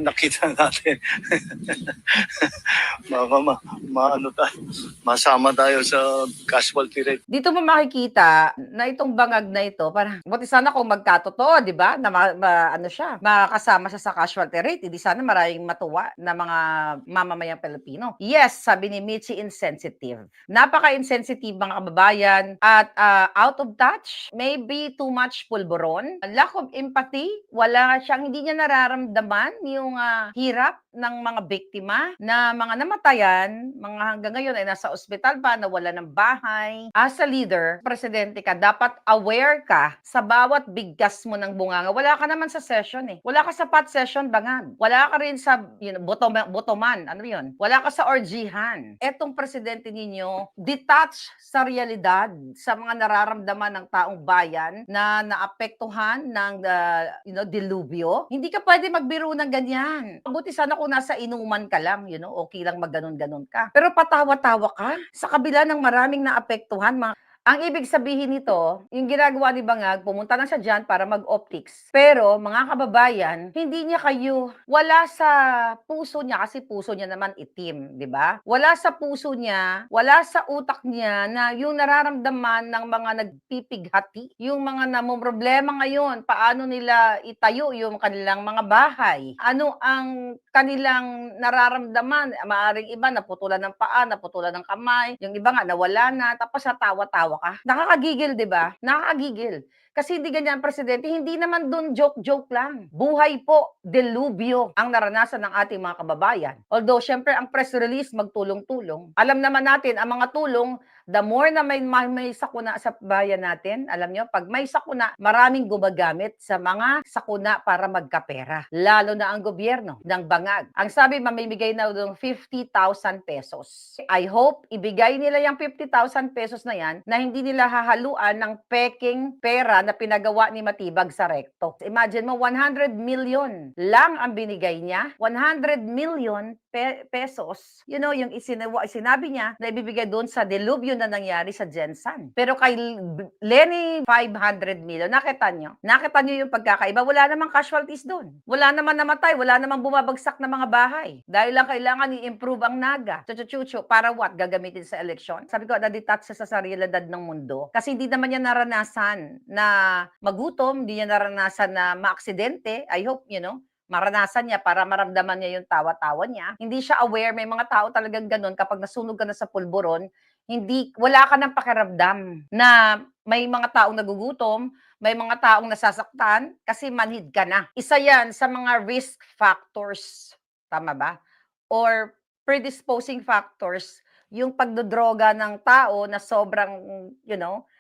nakita natin. Maano tayo, masama tayo sa casualty rate. Dito mo makikita na itong bangag na ito, parang buti sana kung magkatotoo, di ba? Na ano siya, makakasama siya sa casualty rate, hindi sana maraming matuwa na mga mamamayang Pilipino. Yes, sabi ni Michi, insensitive. Napaka-insensitive mga kababayan at out of touch, maybe too much pulburon, lack of empathy, wala siyang, hindi niya nararamdaman yung hirap ng mga biktima na mga namatayan, mga hanggang ngayon ay nasa ospital pa, nawala ng bahay. As a leader, presidente ka, dapat aware ka sa bawat bigkas mo ng bunganga. Wala ka naman sa session eh. Wala ka sa pot session, bangag. Wala ka rin sa botoman. Ano yun? Wala ka sa orgihan. Etong presidente ninyo, detach sa realidad, sa mga nararamdaman ng taong bayan na naapektuhan ng dilubyo. Hindi ka pwede magbiro ng ganyan. Buti sana kung nasa inuman ka lang, okay lang magganon-ganon ka. Pero patawa-tawa ka sa kabila ng maraming naapektuhan, ang ibig sabihin nito, yung ginagawa ni Bangag, pumunta na siya dyan para mag-optics. Pero, mga kababayan, hindi niya kayo, wala sa puso niya, kasi puso niya naman itim, di ba? Wala sa puso niya, wala sa utak niya na yung nararamdaman ng mga nagpipighati, yung mga namumroblema ngayon, paano nila itayo yung kanilang mga bahay, ano ang kanilang nararamdaman, maaaring iba naputulan ng paa, naputulan ng kamay, yung iba nga nawala na, tapos natawa-tawa ka. Nakakagigil, di ba? Nakakagigil. Kasi hindi ganyan, presidente, hindi naman doon joke-joke lang. Buhay po, delubyo ang naranasan ng ating mga kababayan. Although, syempre, ang press release magtulong-tulong. Alam naman natin, ang mga tulong, the more na may sakuna sa bayan natin, alam nyo, pag may sakuna, maraming gumagamit sa mga sakuna para magkapera. Lalo na ang gobyerno ng Bangag. Ang sabi, mamimigay na ng 50,000 pesos. I hope, ibigay nila yung 50,000 pesos na yan na hindi nila hahaluan ng peking pera na pinagawa ni Matibag sa Recto. Imagine mo, 100 million lang ang binigay niya. 100 million pesos. Yung sinabi niya na ibibigay doon sa delubyo na nangyari sa Gensan. Pero kay Lenny, 500 million. Nakita nyo? Nakita nyo yung pagkakaiba? Wala namang casualties doon. Wala namang namatay. Wala namang bumabagsak na mga bahay. Dahil lang kailangan i-improve ang naga. Chuchuchuchu. Para what? Gagamitin sa eleksyon? Sabi ko, na-detach sa realidad ng mundo. Kasi hindi naman niya naranasan na magutom. Hindi niya naranasan na maaksidente. I hope, maranasan niya para maramdaman niya yung tawa-tawa niya. Hindi siya aware, may mga tao talagang ganun, kapag nasunog ka na sa pulburon, wala ka ng pakiramdam na may mga taong nagugutom, may mga taong nasasaktan, kasi manhid ka na. Isa yan sa mga risk factors, tama ba? Or predisposing factors, yung pagdodroga ng tao na sobrang,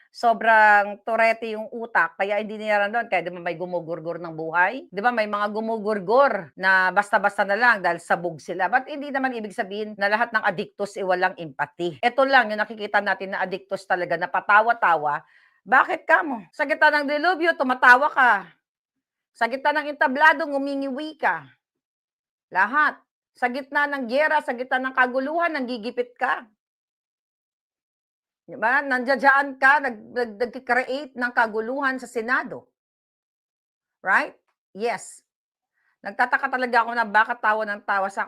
sobrang turete yung utak, kaya hindi nila doon, kaya di ba may gumugurgur ng buhay? Di ba may mga gumugurgur na basta-basta na lang dahil sabog sila. But hindi naman ibig sabihin na lahat ng addictus walang empathy. Ito lang yung nakikita natin na addictus talaga, na patawa-tawa. Bakit ka mo? Sa gitna ng delubyo, tumatawa ka. Sa gitna ng entablado, ngumingiwi ka. Lahat. Sa gitna ng gyera, sa gitna ng kaguluhan, nanggigipit ka. Diba? Nandiyan ka, nag-create ng kaguluhan sa Senado. Right? Yes. Nagtataka talaga ako na bakit tawa ng tawa sa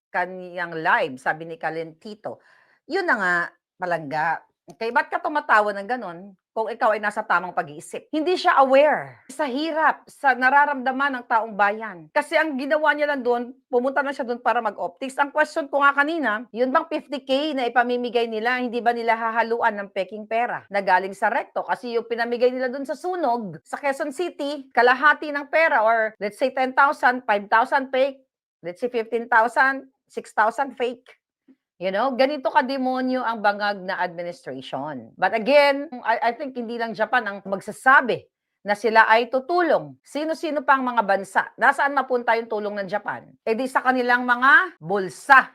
kaniyang live, sabi ni Calentito. Yun na nga, palangga. Okay, ba't ka tumatawa ng ganun kung ikaw ay nasa tamang pag-iisip? Hindi siya aware sa hirap, sa nararamdaman ng taong bayan. Kasi ang ginawa niya lang doon, pumunta na siya doon para mag-optics. Ang question ko nga kanina, yun bang 50K na ipamimigay nila, hindi ba nila hahaluan ng peking pera na galing sa Recto? Kasi yung pinamigay nila doon sa Sunog, sa Quezon City, kalahati ng pera, or let's say 10,000, 5,000 fake, let's say 15,000, 6,000 fake. Ganito ka-demonyo ang Bangag na administration. But again, I think hindi lang Japan ang magsasabi na sila ay tutulong. Sino-sino pang mga bansa? Nasaan mapunta yung tulong ng Japan? E di sa kanilang mga bulsa.